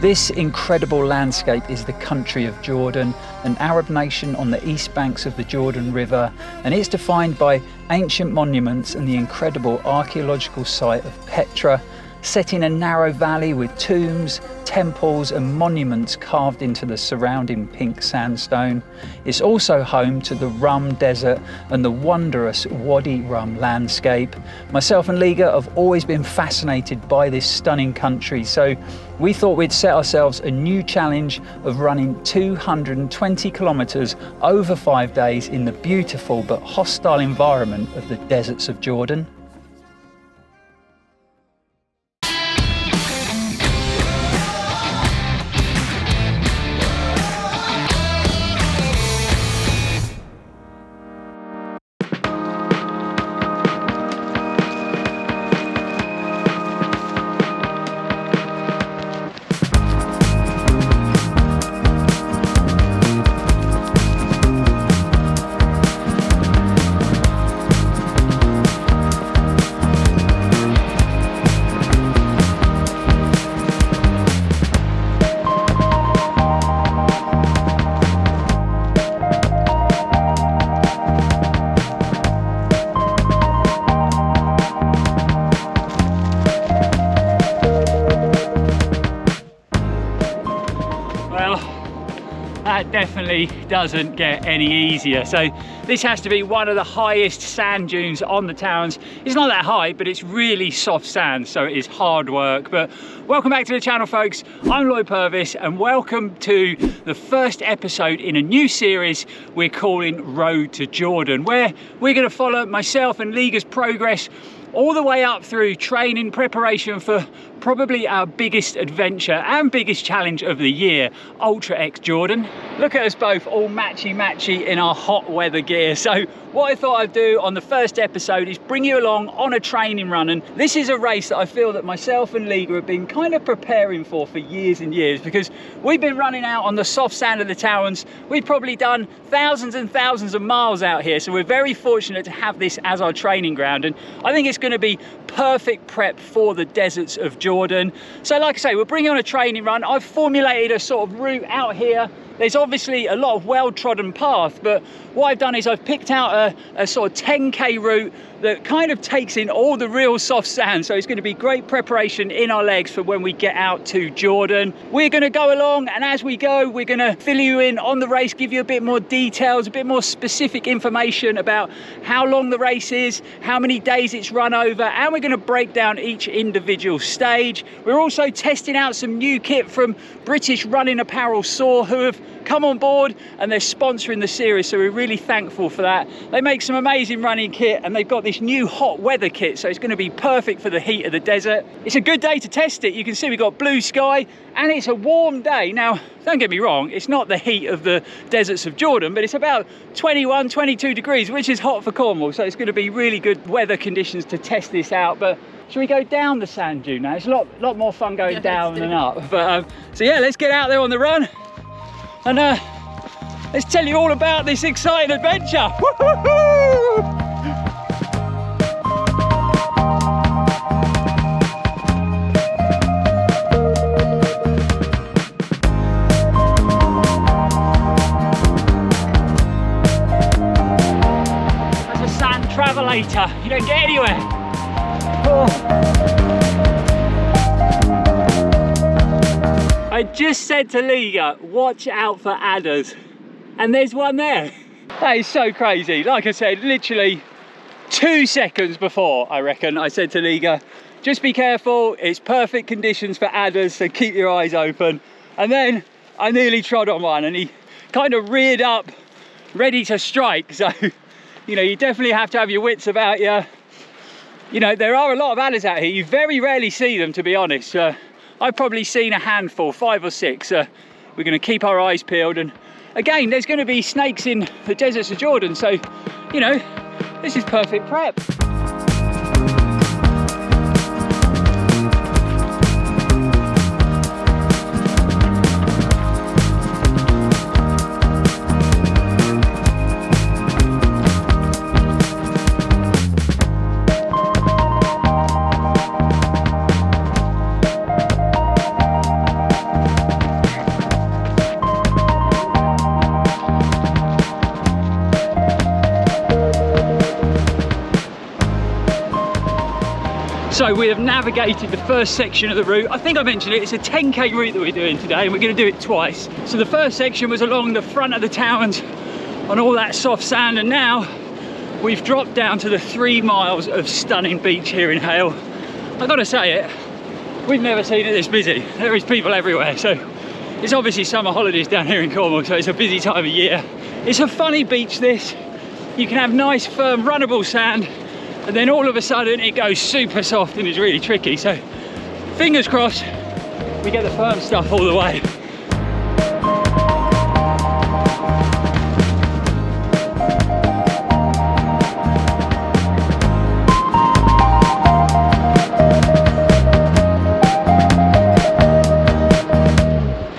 This incredible landscape is the country of Jordan, an Arab nation on the east banks of the Jordan River, and it's defined by ancient monuments and the incredible archaeological site of Petra, set in a narrow valley with tombs, temples and monuments carved into the surrounding pink sandstone. It's also home to the Rum Desert and the wondrous Wadi Rum landscape. Myself and Liga have always been fascinated by this stunning country, so we thought we'd set ourselves a new challenge of running 220 kilometers over 5 days in the beautiful but hostile environment of the deserts of Jordan. That definitely doesn't get any easier. So this has to be one of the highest sand dunes on the Towns. It's not that high, but it's really soft sand, so it is hard work. But welcome back to the channel, folks. I'm Lloyd Purvis, and welcome to the first episode in a new series we're calling Road to Jordan, where we're going to follow myself and Liga's progress all the way up through training preparation for probably our biggest adventure and biggest challenge of the year, Ultra X Jordan. Look at us both all matchy in our hot weather gear. So what I thought I'd do on the first episode is bring you along on a training run, and this is a race that I feel that myself and Liga have been kind of preparing for years and years, because we've been running out on the soft sand of the Towns. We've probably done thousands and thousands of miles out here, so we're very fortunate to have this as our training ground, and I think it's going to be perfect prep for the deserts of Jordan. So like I say, we'll bring you on a training run. I've formulated a sort of route out here. There's obviously a lot of well-trodden path, but what I've done is I've picked out a sort of 10k route that kind of takes in all the real soft sand, so it's going to be great preparation in our legs for when we get out to Jordan. We're going to go along, and as we go, we're going to fill you in on the race, give you a bit more details, a bit more specific information about how long the race is, how many days it's run over, and we're going to break down each individual stage. We're also testing out some new kit from British running apparel Soar, who have come on board and they're sponsoring the series, so we're really thankful for that. They make some amazing running kit, and they've got this new hot weather kit, so it's going to be perfect for the heat of the desert. It's a good day to test it. You can see we've got blue sky and it's a warm day. Now don't get me wrong, it's not the heat of the deserts of Jordan, but it's about 21, 22 degrees, which is hot for Cornwall, so it's going to be really good weather conditions to test this out. But should we go down the sand dune now? It's a lot more fun going down than up. But so yeah, let's get out there on the run, and let's tell you all about this exciting adventure. Woo-hoo-hoo! As a sand travelator, you don't get anywhere. Oh. I just said to Liga, watch out for adders, and there's one there. That is so crazy. Like I said, literally 2 seconds before, I reckon, I said to Liga, just be careful, it's perfect conditions for adders, so keep your eyes open. And then I nearly trod on one, and he kind of reared up, ready to strike. So, you know, you definitely have to have your wits about you. You know, there are a lot of adders out here. You very rarely see them, to be honest. I've probably seen a handful, 5 or 6. We're going to keep our eyes peeled, and again, there's going to be snakes in the deserts of Jordan, so, you know, this is perfect prep. So we have navigated the first section of the route. I think I mentioned it, it's a 10k route that we're doing today, and we're going to do it twice. So the first section was along the front of the towns on all that soft sand, and now we've dropped down to the 3 miles of stunning beach here in Hale. I've got to say it, we've never seen it this busy. There is people everywhere, so it's obviously summer holidays down here in Cornwall, so it's a busy time of year. It's a funny beach, this. You can have nice firm runnable sand, and then all of a sudden it goes super soft and is really tricky. So fingers crossed we get the firm stuff all the way.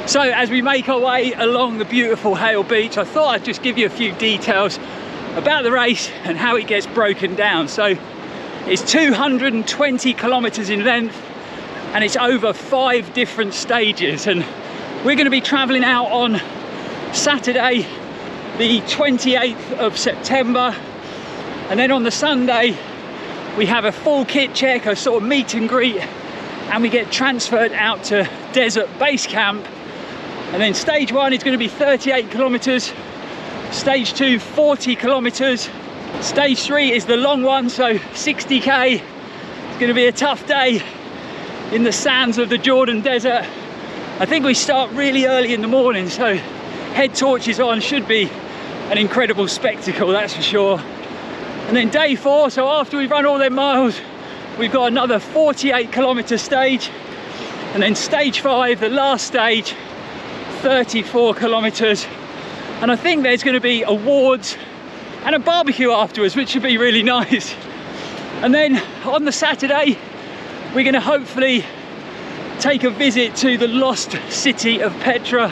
So as we make our way along the beautiful Hale Beach, I thought I'd just give you a few details about the race and how it gets broken down. So it's 220 kilometers in length, and it's over 5 different stages, and we're going to be traveling out on Saturday the 28th of September, and then on the Sunday we have a full kit check, a sort of meet and greet, and we get transferred out to Desert Base Camp. And then stage 1 is going to be 38 kilometers, stage 2 40 kilometers, stage 3 is the long one, so 60k. It's going to be a tough day in the sands of the Jordan Desert. I think we start really early in the morning, so head torches on, should be an incredible spectacle, that's for sure. And then day 4, so after we've run all them miles, we've got another 48 kilometer stage, and then stage 5, the last stage, 34 kilometers, and I think there's going to be awards and a barbecue afterwards, which should be really nice. And then on the Saturday we're going to hopefully take a visit to the lost city of Petra.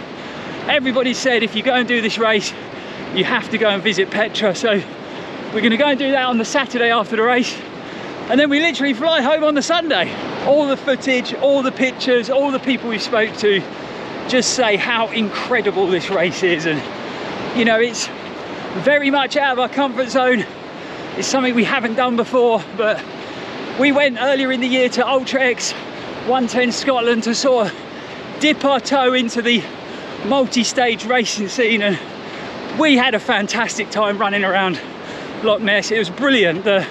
Everybody said if you go and do this race you have to go and visit Petra, so we're going to go and do that on the Saturday after the race, and then we literally fly home on the Sunday. All the footage, all the pictures, all the people we spoke to just say how incredible this race is, and you know, it's very much out of our comfort zone. It's something we haven't done before, but we went earlier in the year to Ultra X 110 Scotland to sort of dip our toe into the multi-stage racing scene, and we had a fantastic time running around Loch Ness. It was brilliant. The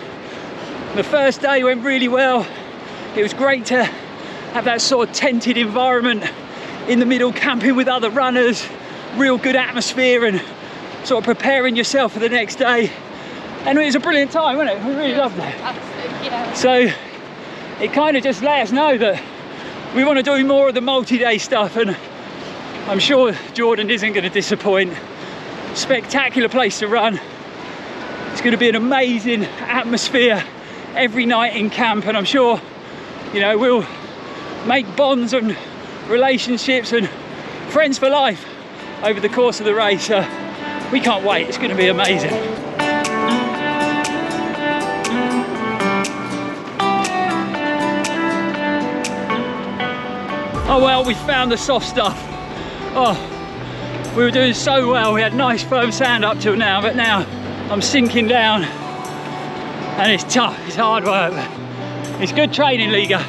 first day went really well. It was great to have that sort of tented environment in the middle, camping with other runners, real good atmosphere, and sort of preparing yourself for the next day. And it was a brilliant time, wasn't it? We really loved it. Absolutely, yeah. So it kind of just let us know that we want to do more of the multi-day stuff, and I'm sure Jordan isn't going to disappoint. Spectacular place to run. It's going to be an amazing atmosphere every night in camp, and I'm sure, you know, we'll make bonds and relationships and friends for life over the course of the race. We can't wait, it's going to be amazing. Oh well, we found the soft stuff. Oh, we were doing so well, we had nice firm sand up till now, but now I'm sinking down and it's tough, it's hard work. It's good training, Liga.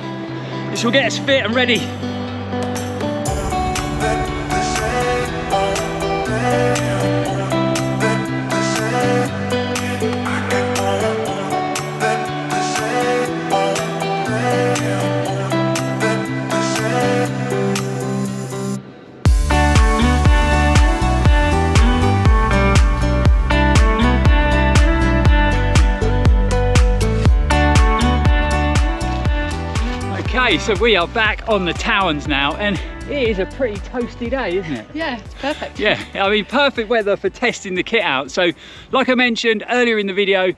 This will get us fit and ready. Okay, so we are back on the Towns now, and it is a pretty toasty day, isn't it? Yeah, it's perfect. Yeah, I mean, perfect weather for testing the kit out. So, like I mentioned earlier in the video,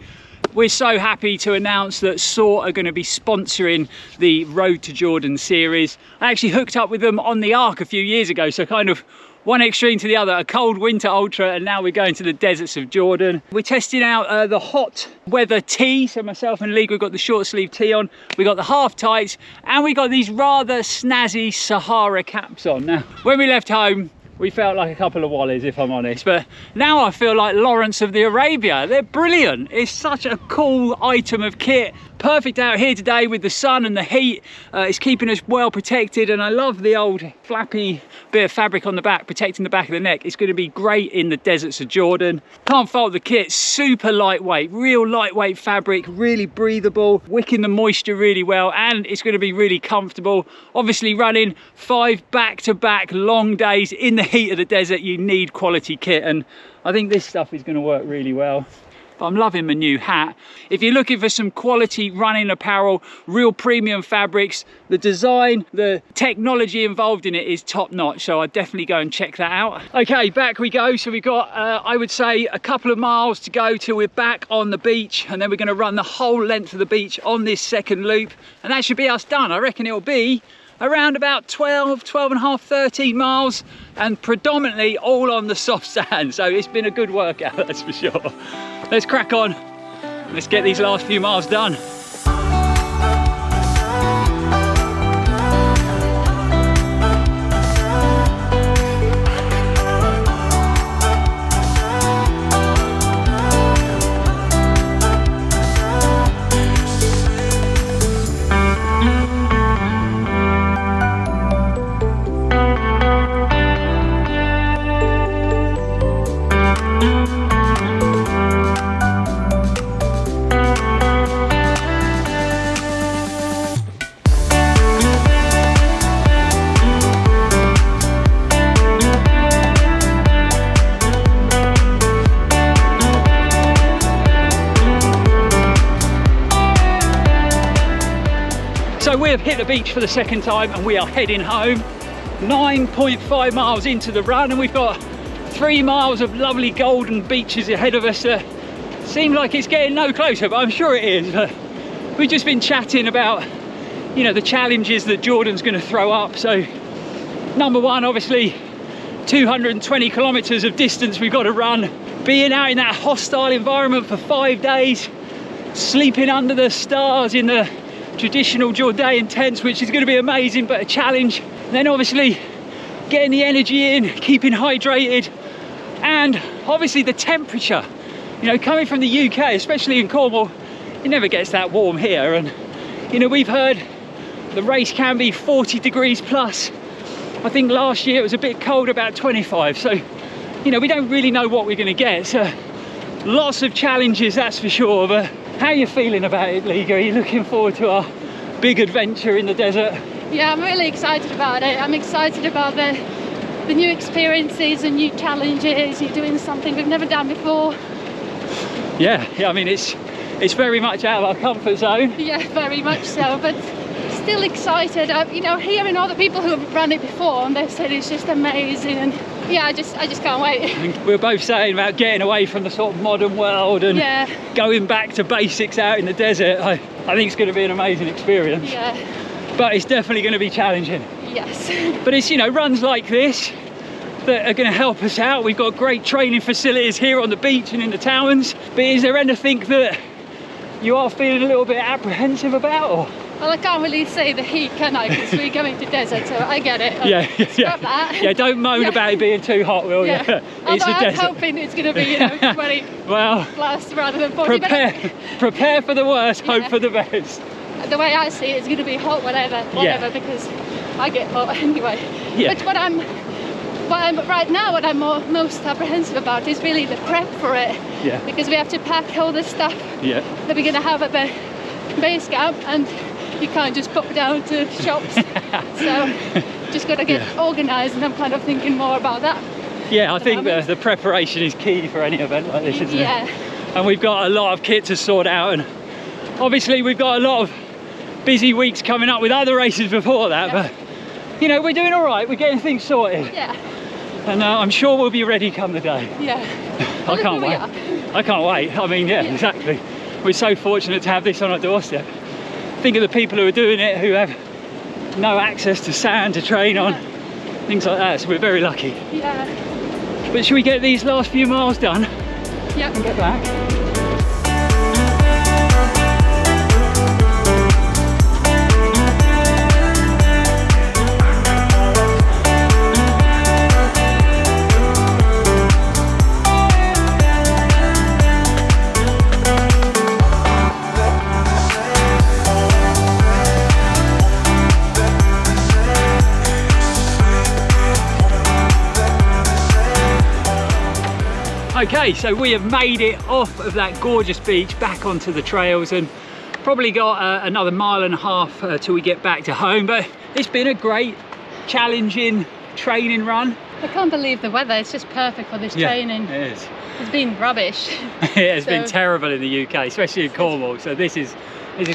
we're so happy to announce that SOAR are going to be sponsoring the Road to Jordan series. I actually hooked up with them on the Arc a few years ago, so kind of one extreme to the other, a cold winter ultra, and now we're going to the deserts of Jordan. We're testing out the hot weather tee, so myself and Liga got the short sleeve tee on, we got the half tights, and we got these rather snazzy Sahara caps on. Now, when we left home, we felt like a couple of wallies, if I'm honest, but now I feel like Lawrence of the Arabia. They're brilliant. It's such a cool item of kit. perfect out here today with the sun and the heat. It's keeping us well protected, and I love the old flappy bit of fabric on the back protecting the back of the neck. It's going to be great in the deserts of Jordan. Can't fault the kit. Super lightweight, real lightweight fabric, really breathable, wicking the moisture really well, and it's going to be really comfortable. Obviously running 5 back-to-back long days in the heat of the desert, you need quality kit, and I think this stuff is going to work really well. But I'm loving my new hat. If you're looking for some quality running apparel, real premium fabrics, the design, the technology involved in it is top notch. So I'd definitely go and check that out. Okay, back we go. So we've got, I would say, a couple of miles to go till we're back on the beach. And then we're gonna run the whole length of the beach on this second loop. And that should be us done. I reckon it'll be around about 12 and a half, 13 miles, and predominantly all on the soft sand. So it's been a good workout, that's for sure. Let's crack on. Let's get these last few miles done. So we have hit the beach for the second time and we are heading home. 9.5 miles into the run, and we've got 3 miles of lovely golden beaches ahead of us. Seems like it's getting no closer, but I'm sure it is. We've just been chatting about, you know, the challenges that Jordan's going to throw up. So number one, obviously 220 kilometers of distance we've got to run, being out in that hostile environment for 5 days, sleeping under the stars in the traditional Jordanian tents, which is going to be amazing, but a challenge. Then obviously getting the energy in, keeping hydrated, and obviously the temperature. You know, coming from the UK, especially in Cornwall, it never gets that warm here, and you know, we've heard the race can be 40 degrees plus. I think last year it was a bit cold, about 25, so you know, we don't really know what we're going to get. So lots of challenges, that's for sure. But how are you feeling about it, Liga? Are you looking forward to our big adventure in the desert? Yeah, I'm really excited about it. I'm excited about the new experiences and new challenges. You're doing something we've never done before. Yeah, I mean, it's very much out of our comfort zone. Yeah, very much so, but still excited. You know, hearing all the people who have run it before, and they've said it's just amazing, and yeah, I just can't wait. We were both saying about getting away from the sort of modern world and going back to basics out in the desert. I think it's going to be an amazing experience. Yeah. But it's definitely going to be challenging. Yes. But it's, you know, runs like this that are going to help us out. We've got great training facilities here on the beach and in the towns. But is there anything that you are feeling a little bit apprehensive about? Or? Well, I can't really say the heat, can I? Because we're going to desert, so I get it. Yeah. That. Don't moan about it being too hot, will you? It's a desert. I'm hoping it's going to be, you know, 20 plus rather than 40. Prepare for the worst, hope for the best. The way I see it, it's going to be hot, whatever, because I get hot anyway. Yeah. But what I'm most apprehensive about is really the prep for it. Yeah. Because we have to pack all the stuff that we're going to have at the base camp, and you can't just pop down to shops. So just got to get organised, and I'm kind of thinking more about that. Yeah, I think the preparation is key for any event like this, isn't it? And we've got a lot of kit to sort out, and obviously we've got a lot of busy weeks coming up with other races before that, but you know, we're doing all right, we're getting things sorted. Yeah. And I'm sure we'll be ready come the day. Yeah. I can't wait. I can't wait. I mean, yeah, exactly. We're so fortunate to have this on our doorstep. Think of the people who are doing it who have no access to sand to train on, things like that, so we're very lucky. Yeah. But should we get these last few miles done? Yeah. And get back? Okay, so we have made it off of that gorgeous beach back onto the trails, and probably got another 1.5 miles till we get back to home. But it's been a great, challenging training run. I can't believe the weather, it's just perfect for this training. It is. It's been rubbish. It has been terrible in the UK, especially in Cornwall, so this is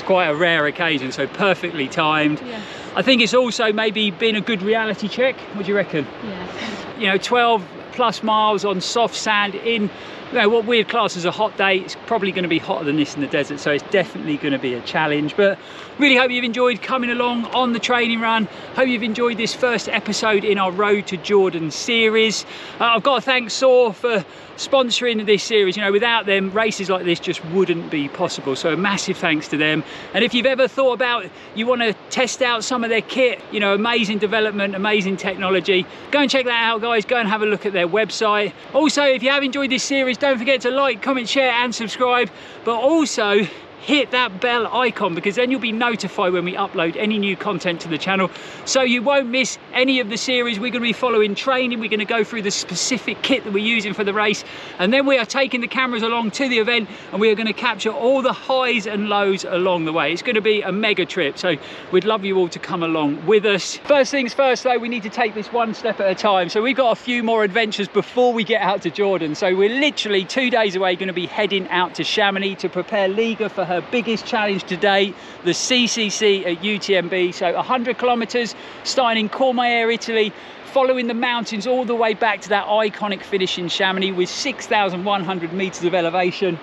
quite a rare occasion, so perfectly timed. Yeah. I think it's also maybe been a good reality check. What do you reckon? Yeah. You know, 12+ miles on soft sand in, you know, what we'd class as a hot day. It's probably going to be hotter than this in the desert, so it's definitely going to be a challenge. But really hope you've enjoyed coming along on the training run. Hope you've enjoyed this first episode in our Road to Jordan series. I've got to thank SOAR for sponsoring this series. You know, without them, races like this just wouldn't be possible, so a massive thanks to them. And if you've ever thought about, you want to test out some of their kit, you know, amazing development, amazing technology, go and check that out, guys. Go and have a look at their website. Also, if you have enjoyed this series, don't forget to like, comment, share and subscribe, but also hit that bell icon, because then you'll be notified when we upload any new content to the channel, so you won't miss any of the series. We're going to be following training, we're going to go through the specific kit that we're using for the race, and then we are taking the cameras along to the event, and we are going to capture all the highs and lows along the way. It's going to be a mega trip, so we'd love you all to come along with us. First things first though, we need to take this one step at a time. So we've got a few more adventures before we get out to Jordan. So we're literally 2 days away, going to be heading out to Chamonix to prepare Liga for her biggest challenge to date, the CCC at UTMB. So 100 kilometers starting in Courmayeur, Italy, following the mountains all the way back to that iconic finish in Chamonix with 6,100 meters of elevation.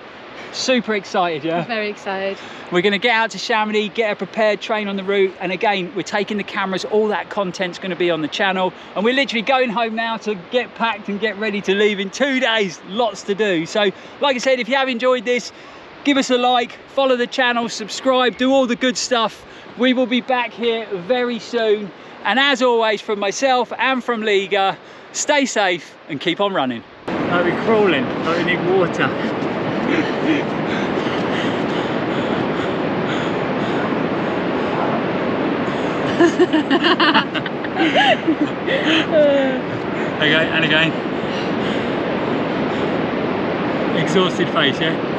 Super excited, yeah? Very excited. We're going to get out to Chamonix, get her prepared, train on the route, and again, we're taking the cameras, all that content's going to be on the channel, and we're literally going home now to get packed and get ready to leave in 2 days. Lots to do. So, like I said, if you have enjoyed this, give us a like, follow the channel, subscribe, do all the good stuff. We will be back here very soon. And as always, from myself and from Liga, stay safe and keep on running. Are we crawling? Oh, we need water. Okay, and again. Exhausted face, yeah?